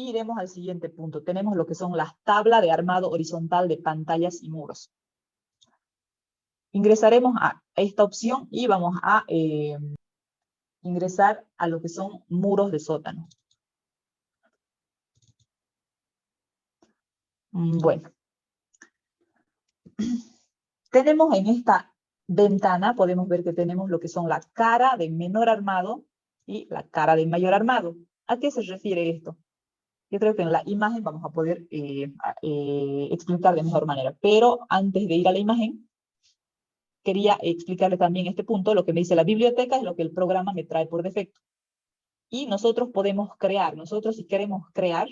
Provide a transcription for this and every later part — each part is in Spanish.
iremos al siguiente punto. Tenemos lo que son las tablas de armado horizontal de pantallas y muros. Ingresaremos a esta opción y vamos a ingresar a lo que son muros de sótano. Bueno. Tenemos en esta ventana, podemos ver que tenemos lo que son la cara de menor armado y la cara de mayor armado. ¿A qué se refiere esto? Yo creo que en la imagen vamos a poder explicar de mejor manera. Pero antes de ir a la imagen, quería explicarle también este punto. Lo que me dice la biblioteca es lo que el programa me trae por defecto. Y nosotros podemos crear. Nosotros, si queremos crear,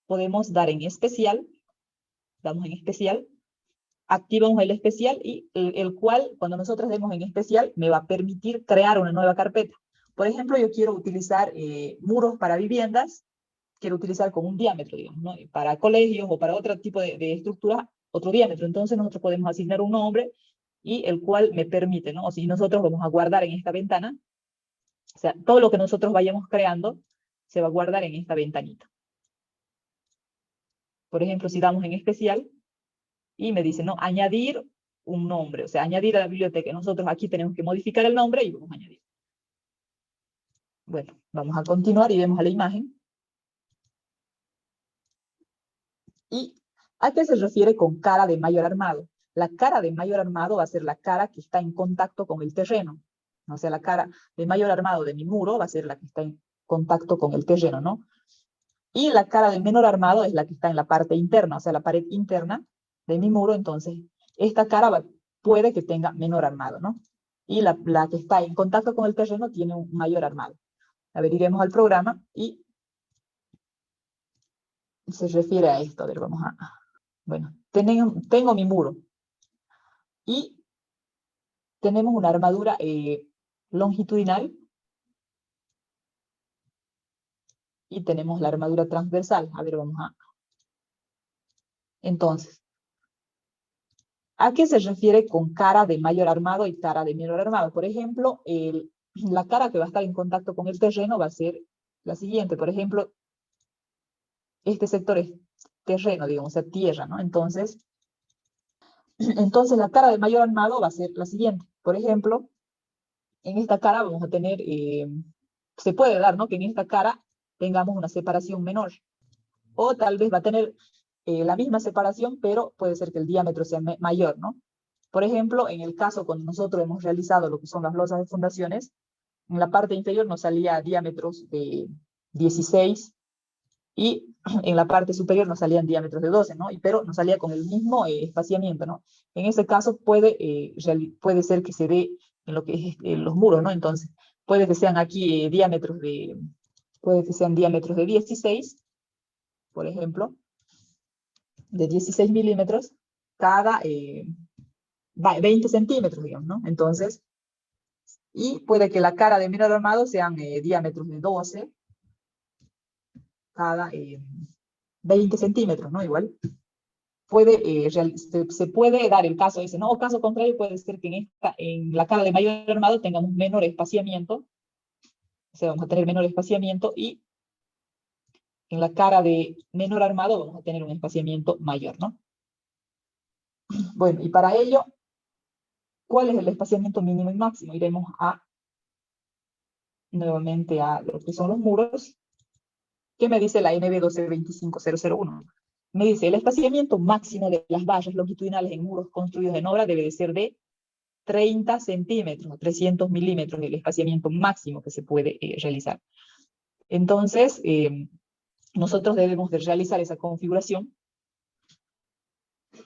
podemos dar en especial. Damos en especial. Activamos el especial y el cual, cuando nosotros demos en especial, me va a permitir crear una nueva carpeta. Por ejemplo, yo quiero utilizar muros para viviendas, quiero utilizar con un diámetro, digamos, ¿no? Para colegios o para otro tipo de estructura, otro diámetro. Entonces nosotros podemos asignar un nombre y el cual me permite, ¿no? O si nosotros vamos a guardar en esta ventana, o sea, todo lo que nosotros vayamos creando se va a guardar en esta ventanita. Por ejemplo, si damos en especial, y me dice, no, añadir un nombre, o sea, añadir a la biblioteca. Nosotros aquí tenemos que modificar el nombre y vamos a añadir. Bueno, vamos a continuar y vemos a la imagen. ¿Y a qué se refiere con cara de mayor armado? La cara de mayor armado va a ser la cara que está en contacto con el terreno. O sea, la cara de mayor armado de mi muro va a ser la que está en contacto con el terreno, ¿no? Y la cara de menor armado es la que está en la parte interna, o sea, la pared interna de mi muro. Entonces, esta cara puede que tenga menor armado, ¿no? Y la que está en contacto con el terreno tiene un mayor armado. A ver, iremos al programa y se refiere a esto. A ver, vamos a... Bueno, tengo mi muro y tenemos una armadura longitudinal y tenemos la armadura transversal. A ver, vamos a... Entonces, ¿a qué se refiere con cara de mayor armado y cara de menor armado? Por ejemplo, la cara que va a estar en contacto con el terreno va a ser la siguiente. Por ejemplo, este sector es terreno, digamos, o sea, tierra, ¿no? Entonces la cara de mayor armado va a ser la siguiente. Por ejemplo, en esta cara vamos a tener, se puede dar, ¿no? Que en esta cara tengamos una separación menor. O tal vez va a tener la misma separación, pero puede ser que el diámetro sea mayor, ¿no? Por ejemplo, en el caso cuando nosotros hemos realizado lo que son las losas de fundaciones, en la parte inferior nos salía diámetros de 16 y en la parte superior nos salían diámetros de 12, ¿no? Pero nos salía con el mismo espaciamiento, ¿no? En ese caso puede ser que se dé en lo que es los muros, ¿no? Entonces, puede que sean aquí puede que sean diámetros de 16, por ejemplo, de 16 milímetros, cada 20 centímetros, digamos, ¿no? Entonces, y puede que la cara de menor armado sean diámetros de 12, cada 20 centímetros, ¿no? Igual. Se puede dar el caso ese, ¿no? O caso contrario, puede ser que en la cara de mayor armado tengamos menor espaciamiento, o sea, vamos a tener menor espaciamiento, y en la cara de menor armado vamos a tener un espaciamiento mayor, ¿no? Bueno, y para ello, ¿cuál es el espaciamiento mínimo y máximo? Iremos nuevamente a lo que son los muros. ¿Qué me dice la NB 1225001? Me dice, el espaciamiento máximo de las vallas longitudinales en muros construidos en obra debe de ser de 30 centímetros, 300 milímetros, el espaciamiento máximo que se puede realizar. Entonces, nosotros debemos de realizar esa configuración.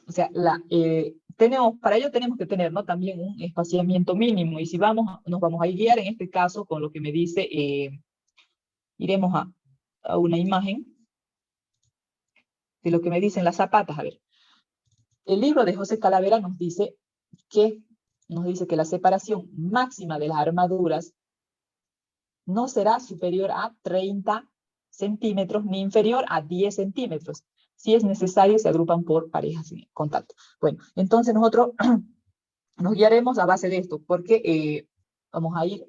O sea, para ello tenemos que tener, ¿no? También un espaciamiento mínimo, y si nos vamos a guiar en este caso con lo que me dice, iremos a una imagen de lo que me dicen las zapatas. A ver, el libro de José Calavera nos dice que la separación máxima de las armaduras no será superior a 30 centímetros ni inferior a 10 centímetros. Si es necesario, se agrupan por parejas en contacto. Bueno, entonces nosotros nos guiaremos a base de esto, porque vamos a ir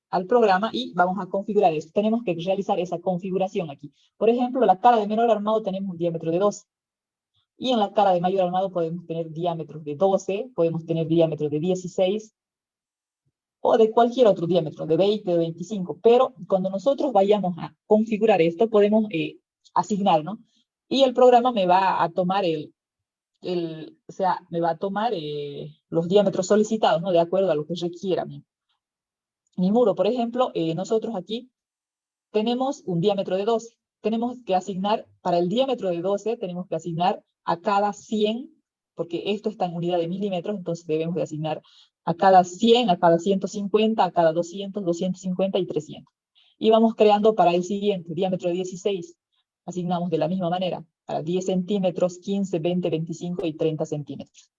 al programa y vamos a configurar esto. Tenemos que realizar esa configuración aquí. Por ejemplo, la cara de menor armado tenemos un diámetro de 12. Y en la cara de mayor armado podemos tener diámetros de 12, podemos tener diámetros de 16, o de cualquier otro diámetro, de 20, de 25. Pero cuando nosotros vayamos a configurar esto, podemos asignar, ¿no? Y el programa me va a tomar o sea, me va a tomar los diámetros solicitados, ¿no? De acuerdo a lo que requiera mi muro. Por ejemplo, nosotros aquí tenemos un diámetro de 12. Tenemos que asignar, para el diámetro de 12, tenemos que asignar a cada 100, porque esto está en unidad de milímetros, entonces debemos de asignar a cada 100, a cada 150, a cada 200, 250 y 300. Y vamos creando para el siguiente, diámetro de 16. Asignamos de la misma manera, para 10 centímetros, 15, 20, 25 y 30 centímetros.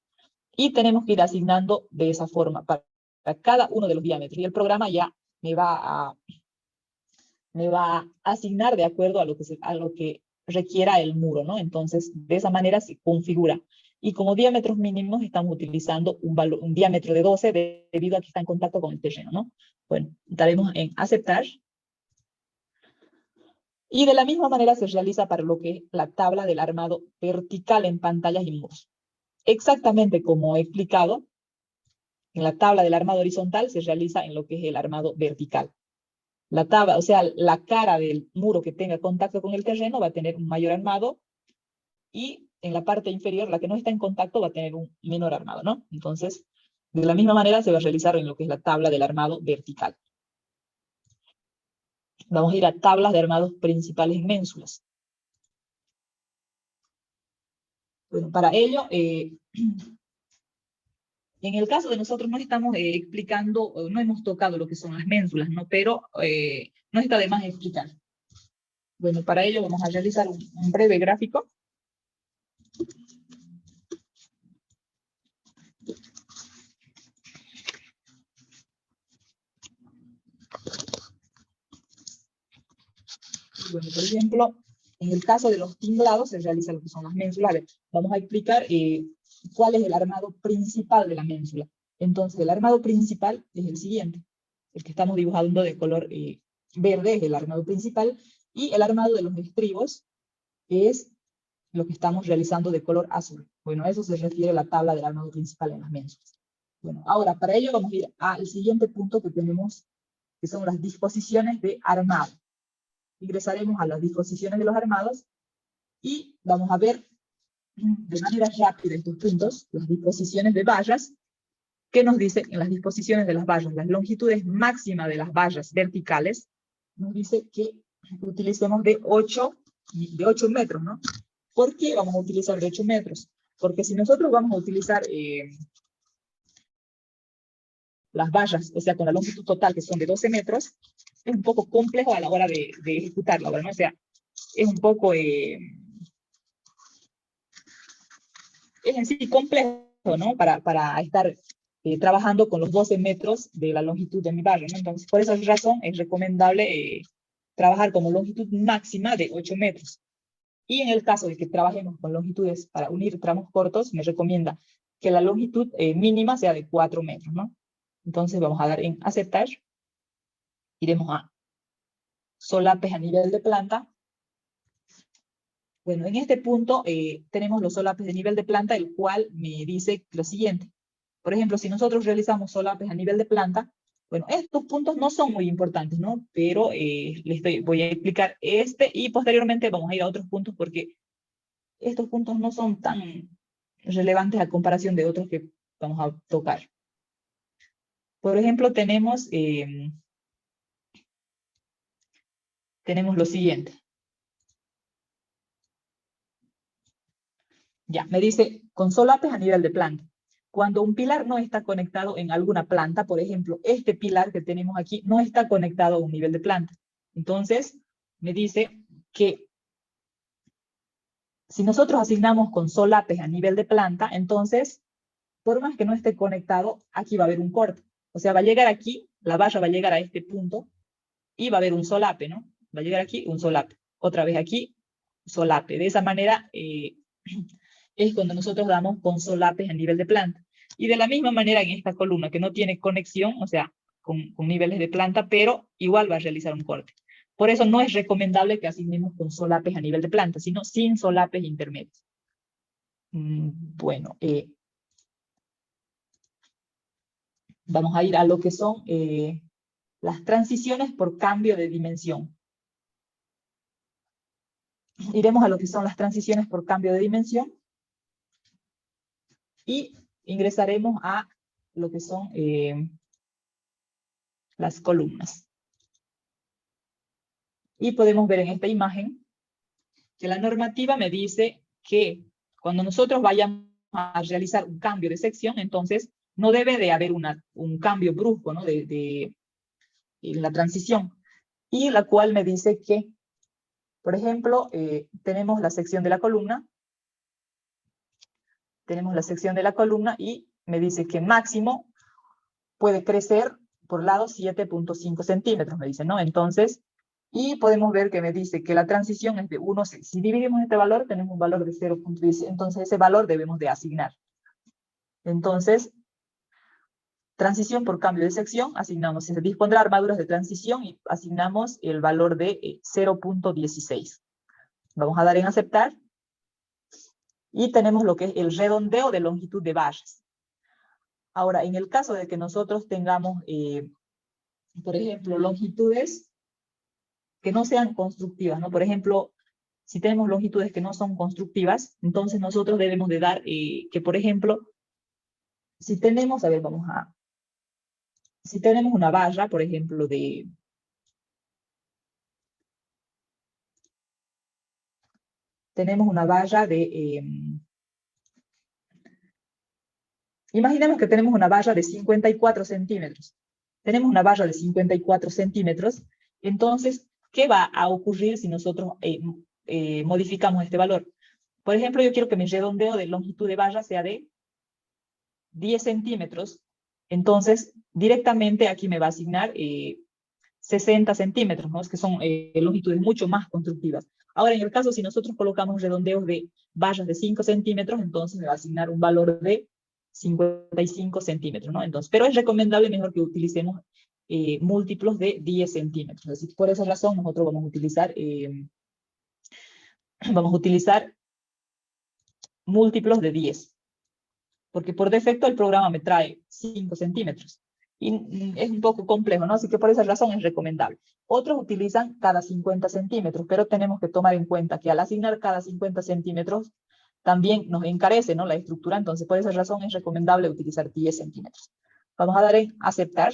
Y tenemos que ir asignando de esa forma para cada uno de los diámetros. Y el programa ya me va a asignar de acuerdo a lo que requiera el muro, ¿no? Entonces, de esa manera se configura. Y como diámetros mínimos estamos utilizando un diámetro de 12 debido a que está en contacto con el terreno, ¿no? Bueno, daremos en aceptar. Y de la misma manera se realiza para lo que es la tabla del armado vertical en pantallas y muros. Exactamente como he explicado, en la tabla del armado horizontal se realiza en lo que es el armado vertical. La tabla, o sea, la cara del muro que tenga contacto con el terreno va a tener un mayor armado y en la parte inferior, la que no está en contacto, va a tener un menor armado, ¿no? Entonces, de la misma manera se va a realizar en lo que es la tabla del armado vertical. Vamos a ir a tablas de armados principales en ménsulas. Bueno, para ello, en el caso de nosotros no estamos explicando, no hemos tocado lo que son las ménsulas, ¿no? Pero no está de más explicar. Bueno, para ello vamos a realizar un breve gráfico. Bueno, por ejemplo, en el caso de los tinglados se realiza lo que son las ménsulas. Vamos a explicar cuál es el armado principal de la ménsula. Entonces, el armado principal es el siguiente. El que estamos dibujando de color verde es el armado principal, y el armado de los estribos es lo que estamos realizando de color azul. Bueno, a eso se refiere la tabla del armado principal en las ménsulas. Bueno, ahora para ello vamos a ir al siguiente punto que tenemos, que son las disposiciones de armado. Ingresaremos a las disposiciones de los armados y vamos a ver de manera rápida estos puntos, las disposiciones de vallas. ¿Qué nos dice en las disposiciones de las vallas? Las longitudes máximas de las vallas verticales nos dice que utilicemos de 8 metros, ¿no? ¿Por qué vamos a utilizar de 8 metros? Porque si nosotros vamos a utilizar las vallas, o sea, con la longitud total, que son de 12 metros, es un poco complejo a la hora de ejecutar la obra, ¿no? O sea, es un poco, es en sí complejo, ¿no? Para estar trabajando con los 12 metros de la longitud de mi valla, ¿no? Entonces, por esa razón, es recomendable trabajar como longitud máxima de 8 metros. Y en el caso de que trabajemos con longitudes para unir tramos cortos, me recomienda que la longitud mínima sea de 4 metros, ¿no? Entonces vamos a dar en aceptar. Iremos a solapes a nivel de planta. Bueno, en este punto tenemos los solapes de nivel de planta, el cual me dice lo siguiente. Por ejemplo, si nosotros realizamos solapes a nivel de planta, bueno, estos puntos no son muy importantes, ¿no? Pero voy a explicar este y posteriormente vamos a ir a otros puntos porque estos puntos no son tan relevantes a comparación de otros que vamos a tocar. Por ejemplo, tenemos lo siguiente. Ya, me dice, con solapes a nivel de planta. Cuando un pilar no está conectado en alguna planta, por ejemplo, este pilar que tenemos aquí no está conectado a un nivel de planta. Entonces, me dice que si nosotros asignamos con solapes a nivel de planta, entonces, por más que no esté conectado, aquí va a haber un corte. O sea, va a llegar aquí, la valla va a llegar a este punto, y va a haber un solape, ¿no? Va a llegar aquí un solape. Otra vez aquí, solape. De esa manera es cuando nosotros damos con solapes a nivel de planta. Y de la misma manera en esta columna que no tiene conexión, o sea, con niveles de planta, pero igual va a realizar un corte. Por eso no es recomendable que asignemos con solapes a nivel de planta, sino sin solapes intermedios. Bueno, vamos a ir a lo que son las transiciones por cambio de dimensión. Iremos a lo que son las transiciones por cambio de dimensión y ingresaremos a lo que son las columnas. Y podemos ver en esta imagen que la normativa me dice que cuando nosotros vayamos a realizar un cambio de sección, entonces no debe de haber un cambio brusco, ¿no? en la transición. Y la cual me dice que, por ejemplo, tenemos la sección de la columna, y me dice que máximo puede crecer por lado 7.5 centímetros, me dice, ¿no? Entonces, y podemos ver que me dice que la transición es de 1,6. Si dividimos este valor, tenemos un valor de 0.10, entonces ese valor debemos de asignar. Entonces, transición por cambio de sección, asignamos, se dispondrá armaduras de transición y asignamos el valor de 0.16. Vamos a dar en aceptar. Y tenemos lo que es el redondeo de longitud de vallas. Ahora, en el caso de que nosotros tengamos, por ejemplo, longitudes que no sean constructivas, ¿no? Por ejemplo, si tenemos longitudes que no son constructivas, entonces nosotros debemos de dar que, por ejemplo, si tenemos, a ver, si tenemos una valla, por ejemplo, tenemos una valla imaginemos que tenemos una valla de 54 centímetros. Tenemos una valla de 54 centímetros, entonces, ¿qué va a ocurrir si nosotros modificamos este valor? Por ejemplo, yo quiero que mi redondeo de longitud de valla sea de 10 centímetros, entonces directamente aquí me va a asignar 60 centímetros, ¿no? Que son longitudes mucho más constructivas. Ahora, en el caso, si nosotros colocamos redondeos de vallas de 5 centímetros, entonces me va a asignar un valor de 55 centímetros, ¿no? Entonces, pero es recomendable mejor que utilicemos múltiplos de 10 centímetros. Así que por esa razón nosotros vamos a utilizar múltiplos de 10. Porque por defecto el programa me trae 5 centímetros. Y es un poco complejo, ¿no? Así que por esa razón es recomendable. Otros utilizan cada 50 centímetros, pero tenemos que tomar en cuenta que al asignar cada 50 centímetros, también nos encarece, ¿no? La estructura, entonces por esa razón es recomendable utilizar 10 centímetros. Vamos a dar en aceptar.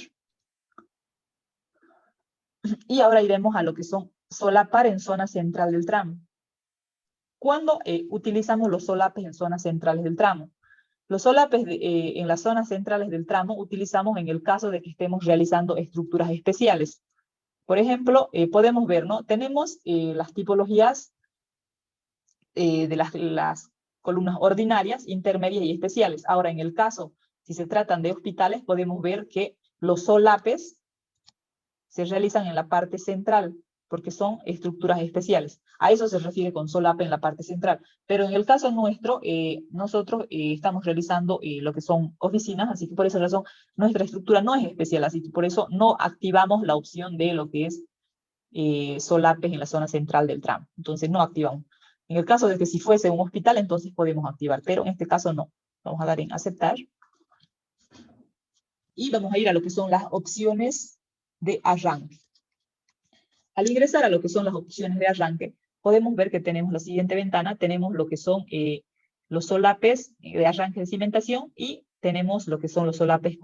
Y ahora iremos a lo que son solapar en zona central del tramo. ¿Cuándo utilizamos los solapes en zonas centrales del tramo? Los solapes en las zonas centrales del tramo utilizamos en el caso de que estemos realizando estructuras especiales. Por ejemplo, podemos ver, ¿no? Tenemos las tipologías de las columnas ordinarias, intermedias y especiales. Ahora, en el caso, si se tratan de hospitales, podemos ver que los solapes se realizan en la parte central, porque son estructuras especiales. A eso se refiere con solape en la parte central. Pero en el caso nuestro, nosotros estamos realizando lo que son oficinas, así que por esa razón nuestra estructura no es especial, así que por eso no activamos la opción de lo que es solapes en la zona central del tramo. Entonces no activamos. En el caso de que si fuese un hospital, entonces podemos activar, pero en este caso no. Vamos a dar en aceptar. Y vamos a ir a lo que son las opciones de arranque. Al ingresar a lo que son las opciones de arranque, podemos ver que tenemos la siguiente ventana, tenemos lo que son los solapes de arranque de cimentación y tenemos lo que son los solapes,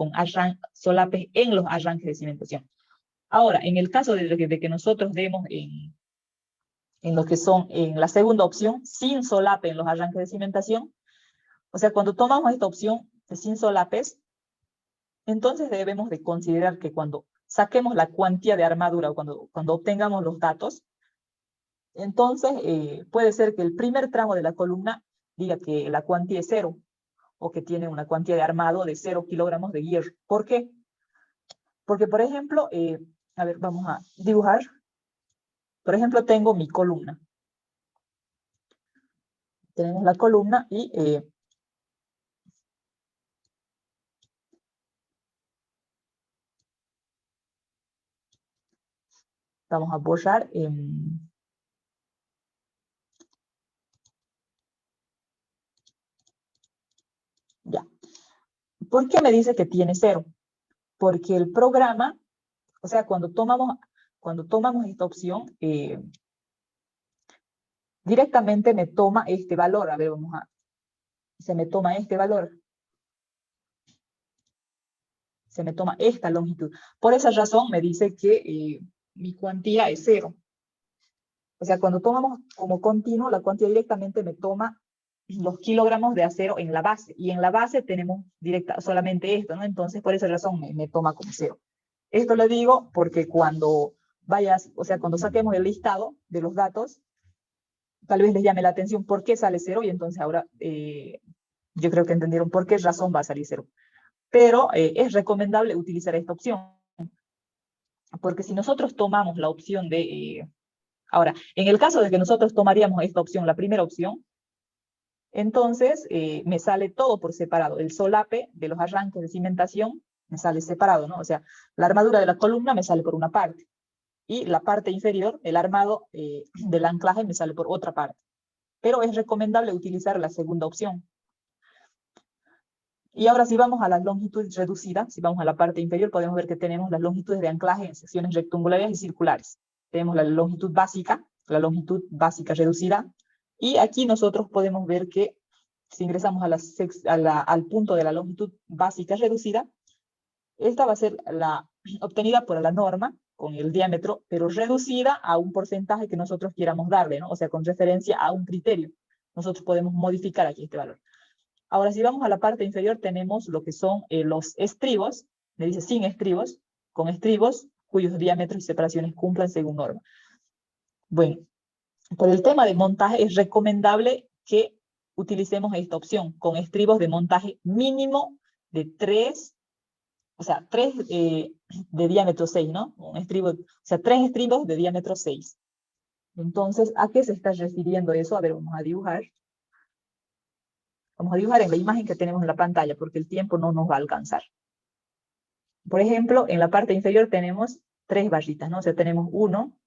solapes en los arranques de cimentación. Ahora, en el caso de que nosotros demos en lo que son en la segunda opción, sin solape en los arranques de cimentación, o sea, cuando tomamos esta opción de sin solapes, entonces debemos de considerar que cuando saquemos la cuantía de armadura o cuando obtengamos los datos, entonces puede ser que el primer tramo de la columna diga que la cuantía es 0 o que tiene una cuantía de armado de 0 kilogramos de hierro. ¿Por qué? Porque, por ejemplo, a ver, vamos a dibujar. Por ejemplo, tengo mi columna. Tenemos la columna y Vamos a borrar. Ya. ¿Por qué me dice que tiene 0? Porque el programa, o sea, cuando tomamos esta opción, directamente me toma este valor. A ver, se me toma este valor. Se me toma esta longitud. Por esa razón me dice que mi cuantía es 0. O sea, cuando tomamos como continuo, la cuantía directamente me toma los kilogramos de acero en la base. Y en la base tenemos solamente esto, ¿no? Entonces, por esa razón me toma como 0. Esto lo digo porque cuando cuando saquemos el listado de los datos, tal vez les llame la atención por qué sale 0, y entonces ahora yo creo que entendieron por qué razón va a salir 0. Pero es recomendable utilizar esta opción, porque si nosotros tomamos la opción de... ahora, en el caso de que nosotros tomaríamos esta opción, la primera opción, entonces me sale todo por separado. El solape de los arranques de cimentación me sale separado, ¿no? O sea, la armadura de la columna me sale por una parte, y la parte inferior, el armado del anclaje, me sale por otra parte. Pero es recomendable utilizar la segunda opción. Y ahora si vamos a la longitud reducida, si vamos a la parte inferior, podemos ver que tenemos las longitudes de anclaje en secciones rectangulares y circulares. Tenemos la longitud básica reducida, y aquí nosotros podemos ver que si ingresamos al punto de la longitud básica reducida, esta va a ser obtenida por la norma, con el diámetro, pero reducida a un porcentaje que nosotros quieramos darle, ¿no? O sea, con referencia a un criterio. Nosotros podemos modificar aquí este valor. Ahora, si vamos a la parte inferior, tenemos lo que son los estribos, me dice sin estribos, con estribos cuyos diámetros y separaciones cumplan según norma. Bueno, por el tema de montaje es recomendable que utilicemos esta opción, con estribos de montaje mínimo de 3, o sea, 3 de diámetro 6, ¿no? Un estribo, o sea, 3 estribos de diámetro 6. Entonces, ¿a qué se está refiriendo eso? A ver, vamos a dibujar. Vamos a dibujar en la imagen que tenemos en la pantalla, porque el tiempo no nos va a alcanzar. Por ejemplo, en la parte inferior tenemos 3 barritas, ¿no? O sea, tenemos 1,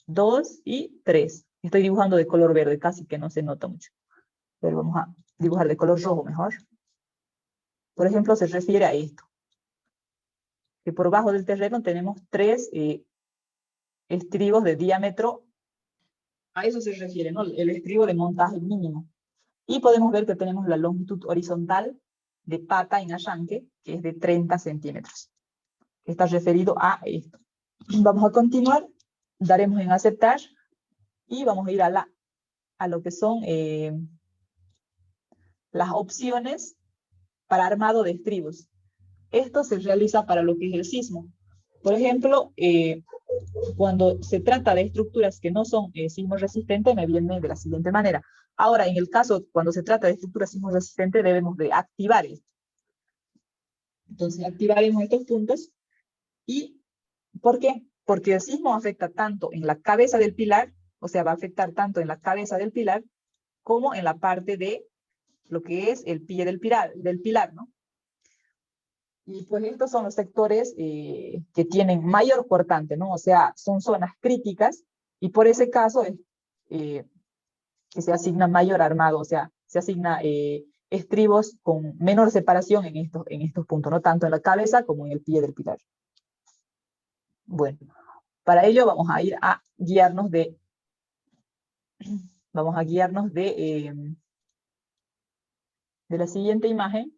2 y 3. Estoy dibujando de color verde, casi que no se nota mucho. Pero vamos a dibujar de color rojo mejor. Por ejemplo, se refiere a esto. Que por bajo del terreno tenemos 3 estribos de diámetro. A eso se refiere, ¿no? El estribo de montaje mínimo. Y podemos ver que tenemos la longitud horizontal de pata en arranque, que es de 30 centímetros. Que está referido a esto. Vamos a continuar, daremos en aceptar, y vamos a ir a lo que son las opciones para armado de estribos. Esto se realiza para lo que es el sismo. Por ejemplo, cuando se trata de estructuras que no son sismo resistentes, me viene de la siguiente manera. Ahora, en el caso, cuando se trata de estructuras sismo resistentes, debemos de activar esto. Entonces, activaremos estos puntos. ¿Y por qué? Porque el sismo afecta tanto en la cabeza del pilar, o sea, va a afectar tanto en la cabeza del pilar, como en la parte de lo que es el pie del pilar, ¿no? Y pues estos son los sectores que tienen mayor cortante, ¿no? O sea, son zonas críticas, y por ese caso es que se asigna mayor armado, o sea, se asigna estribos con menor separación en estos puntos, ¿no? Tanto en la cabeza como en el pie del pilar. Bueno, para ello vamos a ir a guiarnos de la siguiente imagen.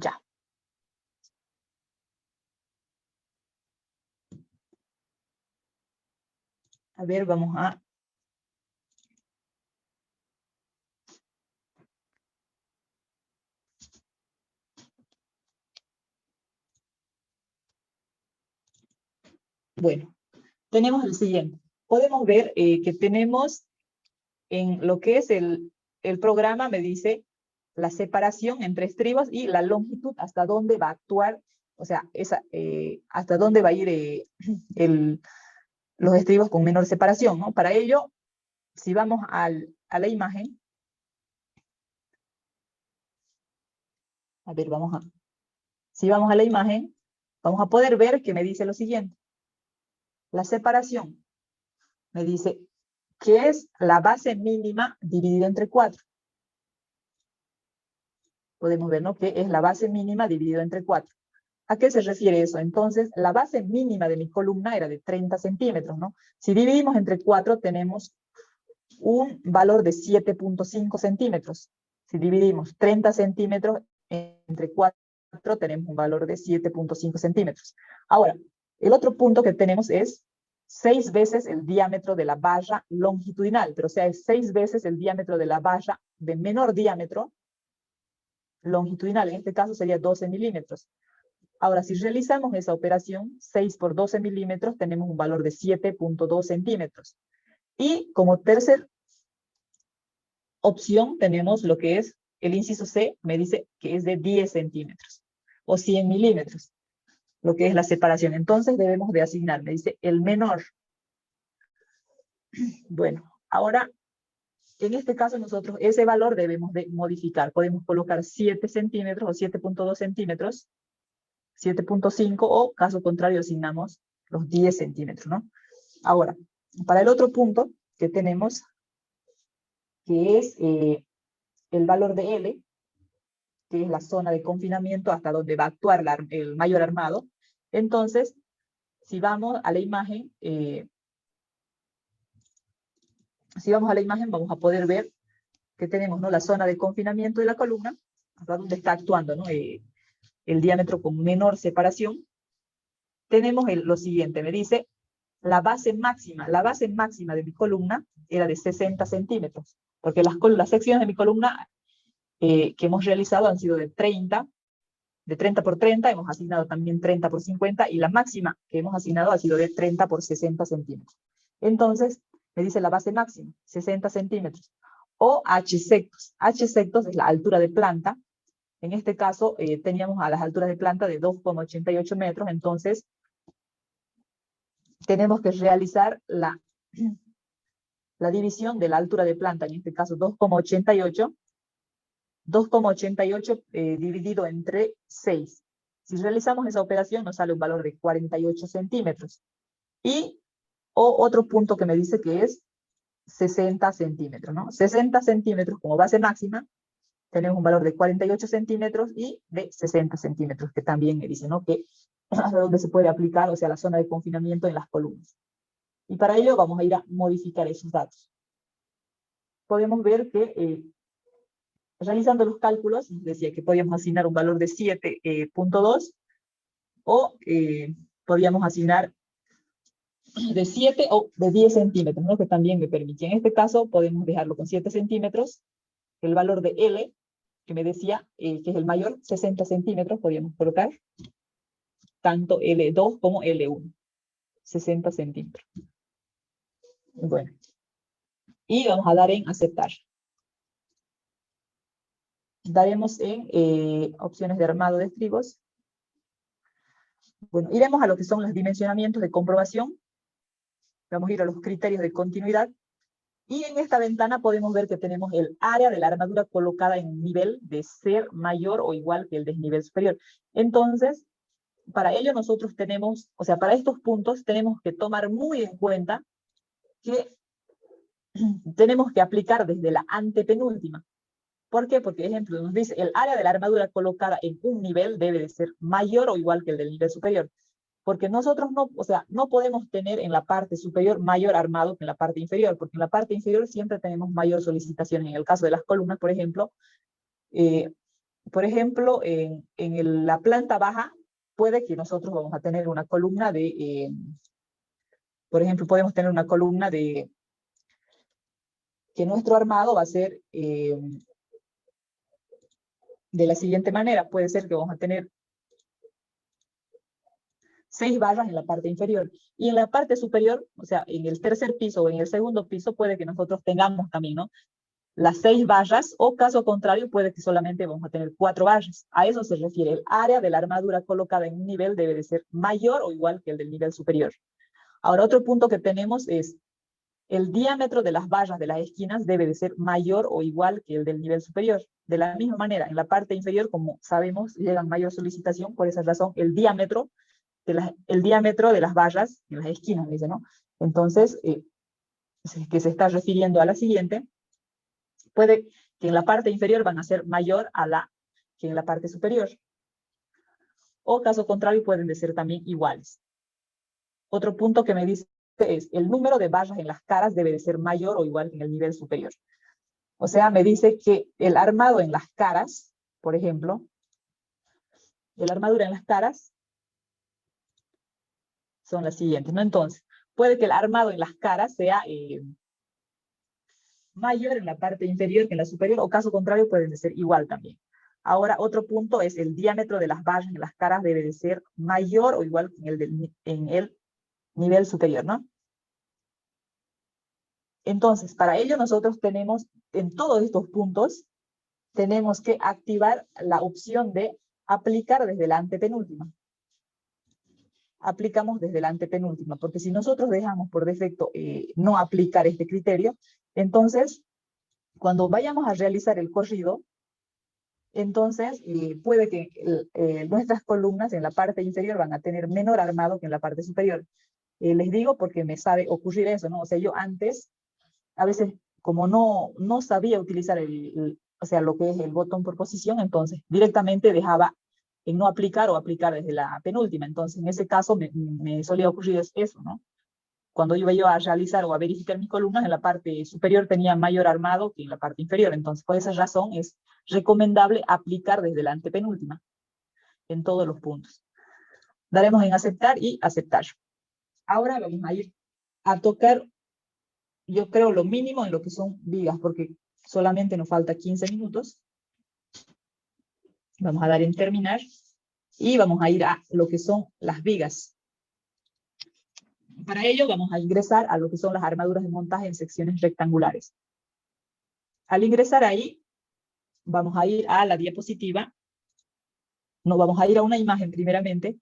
Ya. A ver, vamos a... Bueno, tenemos el siguiente. Podemos ver que tenemos en lo que es el programa, me dice la separación entre estribos y la longitud hasta dónde va a actuar, o sea, hasta dónde va a ir los estribos con menor separación, ¿no? Para ello, si vamos a la imagen, A ver, si vamos a la imagen, vamos a poder ver que me dice lo siguiente. La separación me dice que es la base mínima dividida entre 4. Podemos ver, ¿no?, que es la base mínima dividida entre 4. ¿A qué se refiere eso? Entonces, la base mínima de mi columna era de 30 centímetros, ¿no? Si dividimos entre 4, tenemos un valor de 7.5 centímetros. Si dividimos 30 centímetros entre 4, tenemos un valor de 7.5 centímetros. Ahora, el otro punto que tenemos es 6 veces el diámetro de la valla longitudinal, pero o sea, es 6 veces el diámetro de la valla de menor diámetro longitudinal. En este caso sería 12 milímetros. Ahora, si realizamos esa operación, 6 por 12 milímetros, tenemos un valor de 7.2 centímetros. Y como tercer opción tenemos lo que es el inciso C, me dice que es de 10 centímetros o 100 milímetros, lo que es la separación. Entonces debemos de asignar, me dice el menor. Bueno, ahora, en este caso nosotros ese valor debemos de modificar. Podemos colocar 7 centímetros o 7.2 centímetros, 7.5, o caso contrario asignamos los 10 centímetros, ¿no? Ahora, para el otro punto que tenemos, que es el valor de L, que es la zona de confinamiento hasta donde va a actuar el mayor armado. Entonces, si vamos a la imagen, vamos a poder ver que tenemos, ¿no?, la zona de confinamiento de la columna, hasta donde está actuando, ¿no?, el diámetro con menor separación. Tenemos lo siguiente, me dice, la base máxima de mi columna era de 60 centímetros, porque las secciones de mi columna que hemos realizado han sido de 30 por 30, hemos asignado también 30 por 50, y la máxima que hemos asignado ha sido de 30 por 60 centímetros. Entonces, me dice la base máxima, 60 centímetros, o H sectos. H sectos es la altura de planta. En este caso, teníamos a las alturas de planta de 2,88 metros, entonces tenemos que realizar la división de la altura de planta, en este caso 2,88 dividido entre 6. Si realizamos esa operación nos sale un valor de 48 centímetros. Y otro punto que me dice que es 60 centímetros, ¿no? 60 centímetros como base máxima, tenemos un valor de 48 centímetros y de 60 centímetros, que también me dice, ¿no?, que es donde se puede aplicar, o sea, la zona de confinamiento en las columnas. Y para ello vamos a ir a modificar esos datos. Podemos ver que realizando los cálculos, nos decía que podíamos asignar un valor de 7.2 o podíamos asignar de 7 o de 10 centímetros, ¿no?, que también me permitía. En este caso podemos dejarlo con 7 centímetros, el valor de L, que me decía que es el mayor, 60 centímetros, podíamos colocar, tanto L2 como L1, 60 centímetros. Bueno, y vamos a dar en aceptar. Daremos en opciones de armado de estribos. Bueno, iremos a lo que son los dimensionamientos de comprobación. Vamos a ir a los criterios de continuidad. Y en esta ventana podemos ver que tenemos el área de la armadura colocada en un nivel de ser mayor o igual que el desnivel superior. Entonces, para ello nosotros tenemos, o sea, para estos puntos tenemos que tomar muy en cuenta que tenemos que aplicar desde la antepenúltima. ¿Por qué? Porque, ejemplo, nos dice el área de la armadura colocada en un nivel debe de ser mayor o igual que el del nivel superior. Porque nosotros no, o sea, no podemos tener en la parte superior mayor armado que en la parte inferior, porque en la parte inferior siempre tenemos mayor solicitación. En el caso de las columnas, por ejemplo, en la planta baja puede que nosotros vamos a tener una columna de, por ejemplo, podemos tener una columna de que nuestro armado va a ser de la siguiente manera. Puede ser que vamos a tener 6 barras en la parte inferior. Y en la parte superior, o sea, en el tercer piso o en el segundo piso, puede que nosotros tengamos también, ¿no?, las 6 barras, o caso contrario, puede que solamente vamos a tener 4 barras. A eso se refiere. El área de la armadura colocada en un nivel debe de ser mayor o igual que el del nivel superior. Ahora, otro punto que tenemos es el diámetro de las vallas de las esquinas debe de ser mayor o igual que el del nivel superior. De la misma manera, en la parte inferior, como sabemos, llegan mayor solicitación, por esa razón, el diámetro de las vallas en las esquinas, dice, ¿no? Entonces, que se está refiriendo a la siguiente, puede que en la parte inferior van a ser mayor que en la parte superior. O caso contrario, pueden de ser también iguales. Otro punto que me dice es, el número de vallas en las caras debe de ser mayor o igual que en el nivel superior. O sea, me dice que el armado en las caras, por ejemplo, la armadura en las caras son las siguientes, ¿no? Entonces, puede que el armado en las caras sea mayor en la parte inferior que en la superior, o caso contrario, pueden de ser igual también. Ahora, otro punto es el diámetro de las vallas en las caras debe de ser mayor o igual que en el nivel superior, ¿no? Entonces, para ello nosotros tenemos, en todos estos puntos, tenemos que activar la opción de aplicar desde la antepenúltima. Aplicamos desde la antepenúltima, porque si nosotros dejamos por defecto no aplicar este criterio, entonces, cuando vayamos a realizar el corrido, entonces puede que nuestras columnas en la parte inferior van a tener menor armado que en la parte superior. Les digo porque me sabe ocurrir eso, ¿no? O sea, yo antes, a veces, como no sabía utilizar o sea, lo que es el botón por posición, entonces directamente dejaba en no aplicar o aplicar desde la penúltima. Entonces, en ese caso me solía ocurrir eso, ¿no? Cuando iba yo a realizar o a verificar mis columnas, en la parte superior tenía mayor armado que en la parte inferior. Entonces, por esa razón es recomendable aplicar desde la antepenúltima en todos los puntos. Daremos en aceptar y aceptar. Ahora vamos a ir a tocar, yo creo, lo mínimo en lo que son vigas, porque solamente nos falta 15 minutos. Vamos a dar en terminar y vamos a ir a lo que son las vigas. Para ello vamos a ingresar a lo que son las armaduras de montaje en secciones rectangulares. Al ingresar ahí, vamos a ir a la diapositiva. No, vamos a ir a una imagen primeramente.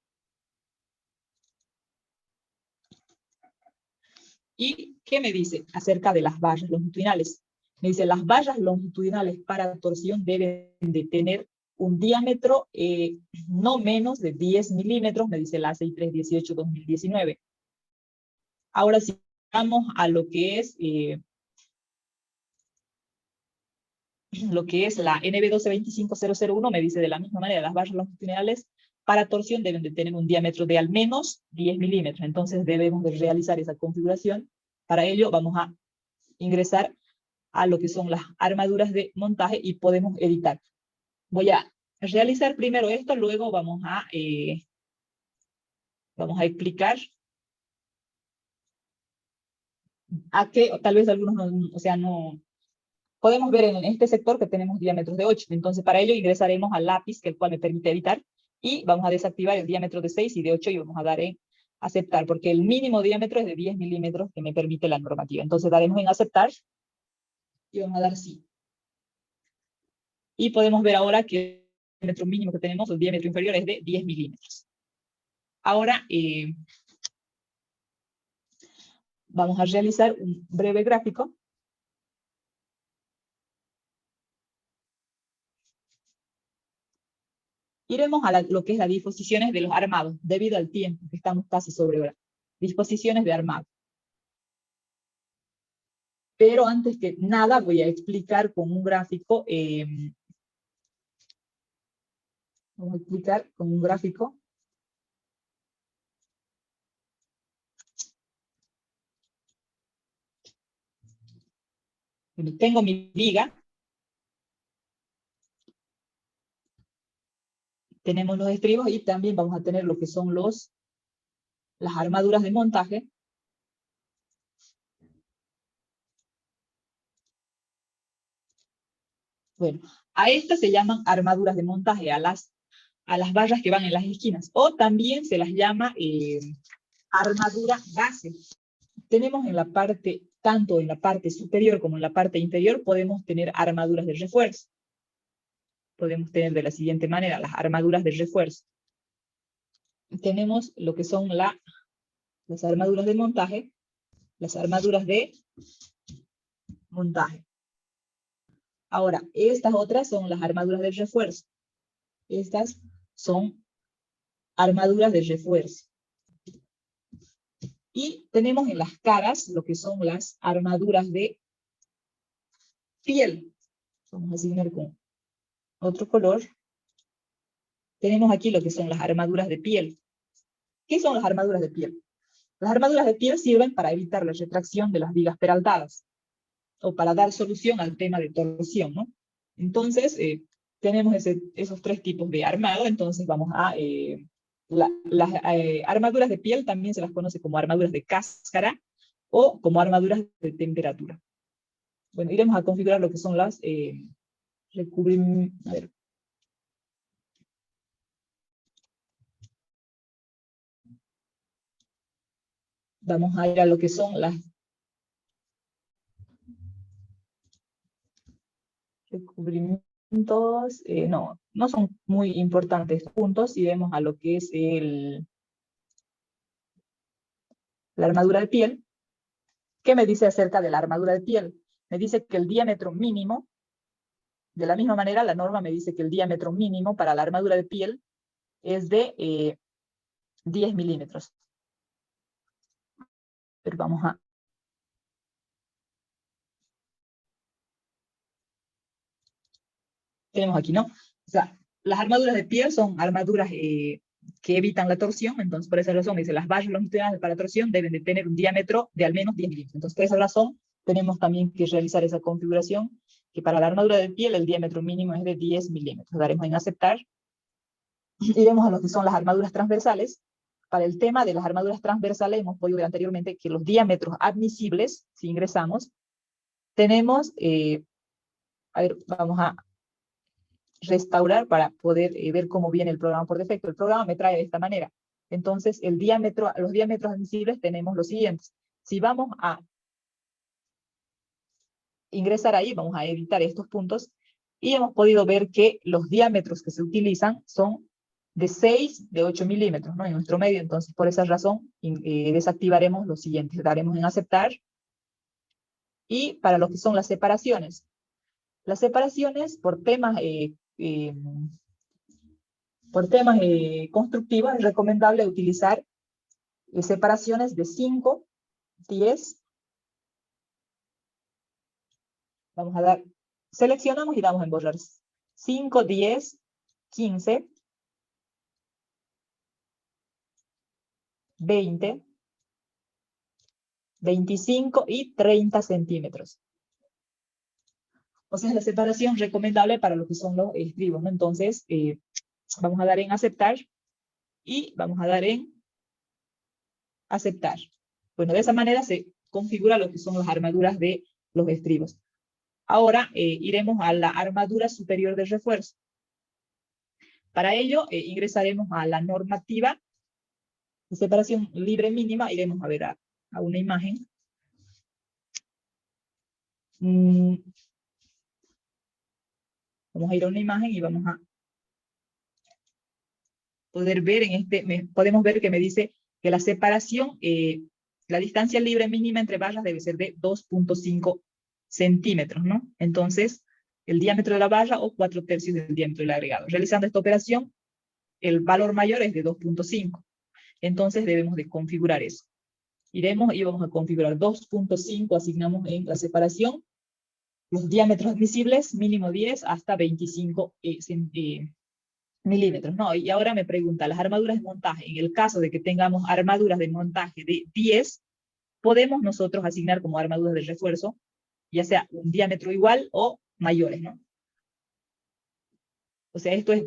¿Y qué me dice acerca de las vallas longitudinales? Me dice, las vallas longitudinales para torsión deben de tener un diámetro no menos de 10 milímetros, me dice la 6318-2019. Ahora, si vamos a lo que es la NB1225001, me dice de la misma manera, las vallas longitudinales para torsión deben de tener un diámetro de al menos 10 milímetros. Entonces debemos de realizar esa configuración. Para ello vamos a ingresar a lo que son las armaduras de montaje y podemos editar. Voy a realizar primero esto, luego vamos a explicar a qué, tal vez algunos no, podemos ver en este sector que tenemos diámetros de 8, entonces para ello ingresaremos al lápiz, que el cual me permite editar, y vamos a desactivar el diámetro de 6 y de 8 y vamos a dar en aceptar, porque el mínimo diámetro es de 10 milímetros que me permite la normativa. Entonces daremos en aceptar y vamos a dar sí. Y podemos ver ahora que el diámetro mínimo que tenemos, el diámetro inferior, es de 10 milímetros. Ahora vamos a realizar un breve gráfico. Iremos a lo que es las disposiciones de los armados, debido al tiempo, que estamos casi sobre hora. Disposiciones de armado. Pero antes que nada voy a explicar con un gráfico, vamos a explicar con un gráfico. Tengo mi viga. Tenemos los estribos y también vamos a tener lo que son las armaduras de montaje. Bueno, a estas se llaman armaduras de montaje, a las vallas que van en las esquinas. O también se las llama armadura base. Tenemos en la parte, tanto en la parte superior como en la parte inferior, podemos tener armaduras de refuerzo. Podemos tener de la siguiente manera, las armaduras de refuerzo. Tenemos lo que son las armaduras de montaje, las armaduras de montaje. Ahora, estas otras son las armaduras de refuerzo. Estas son armaduras de refuerzo. Y tenemos en las caras lo que son las armaduras de piel. Vamos a asignar con otro color. Tenemos aquí lo que son las armaduras de piel. ¿Qué son las armaduras de piel? Las armaduras de piel sirven para evitar la retracción de las vigas peraltadas o para dar solución al tema de torsión, ¿no? Entonces, tenemos esos tres tipos de armado. Entonces, vamos a... las armaduras de piel también se las conoce como armaduras de cáscara o como armaduras de temperatura. Bueno, iremos a configurar lo que son las recubrimientos. A ver. Vamos a ir a lo que son las recubrimientos. No son muy importantes puntos. Iremos a lo que es la armadura de piel. ¿Qué me dice acerca de la armadura de piel? Me dice que el diámetro mínimo, de la misma manera, la norma me dice que el diámetro mínimo para la armadura de piel es de 10 milímetros. Pero vamos a... Tenemos aquí, ¿no? O sea, las armaduras de piel son armaduras que evitan la torsión. Entonces, por esa razón, me dice, las vallas longitudinales para torsión deben de tener un diámetro de al menos 10 milímetros. Entonces, por esa razón, tenemos también que realizar esa configuración, que para la armadura de piel el diámetro mínimo es de 10 milímetros. Daremos en aceptar. Iremos a lo que son las armaduras transversales. Para el tema de las armaduras transversales, hemos podido ver anteriormente que los diámetros admisibles, si ingresamos, tenemos, a ver, vamos a restaurar para poder ver cómo viene el programa por defecto. El programa me trae de esta manera. Entonces, los diámetros admisibles tenemos los siguientes. Si vamos a ingresar ahí, vamos a editar estos puntos, y hemos podido ver que los diámetros que se utilizan son de 6, de 8 milímetros, ¿no? En nuestro medio. Entonces, por esa razón, desactivaremos los siguientes. Daremos en aceptar. Y para lo que son las separaciones por temas constructivos, es recomendable utilizar separaciones de 5, 10. Vamos a dar, seleccionamos y damos en borrar. 5, 10, 15, 20, 25 y 30 centímetros. O sea, es la separación recomendable para lo que son los estribos, ¿no? Entonces, vamos a dar en aceptar y vamos a dar en aceptar. Bueno, de esa manera se configura lo que son las armaduras de los estribos. Ahora iremos a la armadura superior de refuerzo. Para ello ingresaremos a la normativa de separación libre mínima. Iremos a ver a una imagen. Vamos a ir a una imagen y vamos a poder ver podemos ver que me dice que la separación, la distancia libre mínima entre vallas debe ser de 2.5 centímetros, ¿no? Entonces, el diámetro de la valla o 4/3 del diámetro del agregado. Realizando esta operación, el valor mayor es de 2.5. Entonces, debemos de configurar eso. Iremos y vamos a configurar 2.5, asignamos en la separación los diámetros admisibles, mínimo 10 hasta 25 milímetros, ¿no? Y ahora me pregunta, las armaduras de montaje, en el caso de que tengamos armaduras de montaje de 10, podemos nosotros asignar como armaduras de refuerzo, ya sea un diámetro igual o mayores, ¿no? O sea, esto es,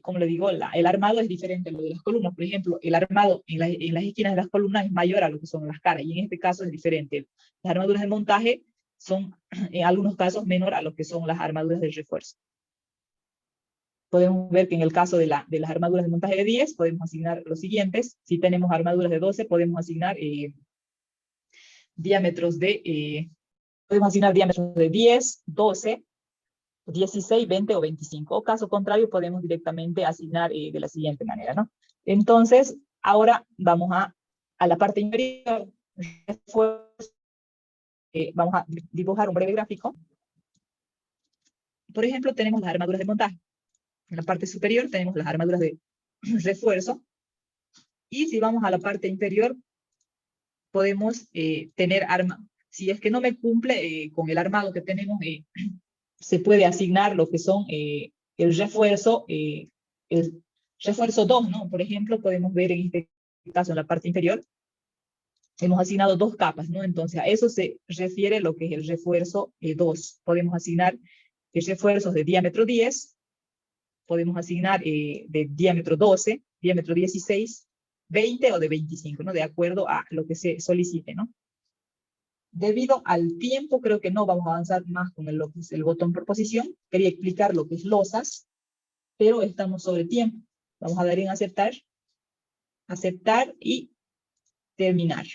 como le digo, el armado es diferente a lo de las columnas. Por ejemplo, el armado en las esquinas de las columnas es mayor a lo que son las caras, y en este caso es diferente. Las armaduras de montaje son, en algunos casos, menor a lo que son las armaduras de refuerzo. Podemos ver que en el caso de las armaduras de montaje de 10, podemos asignar los siguientes. Si tenemos armaduras de 12, podemos asignar diámetros de 10, 12, 16, 20 o 25. O caso contrario, podemos directamente asignar de la siguiente manera, ¿no? Entonces, ahora vamos a la parte inferior. vamos a dibujar un breve gráfico. Por ejemplo, tenemos las armaduras de montaje. En la parte superior tenemos las armaduras de refuerzo. Y si vamos a la parte inferior, podemos tener arma. Si es que no me cumple con el armado que tenemos, se puede asignar lo que son el refuerzo 2, ¿no? Por ejemplo, podemos ver en este caso en la parte inferior, hemos asignado 2 capas, ¿no? Entonces, a eso se refiere lo que es el refuerzo 2. Podemos asignar refuerzos de diámetro 10, podemos asignar de diámetro 12, diámetro 16, 20 o de 25, ¿no? De acuerdo a lo que se solicite, ¿no? Debido al tiempo, creo que no vamos a avanzar más con lo que es el botón por posición. Quería explicar lo que es losas, pero estamos sobre tiempo. Vamos a dar en aceptar y terminar.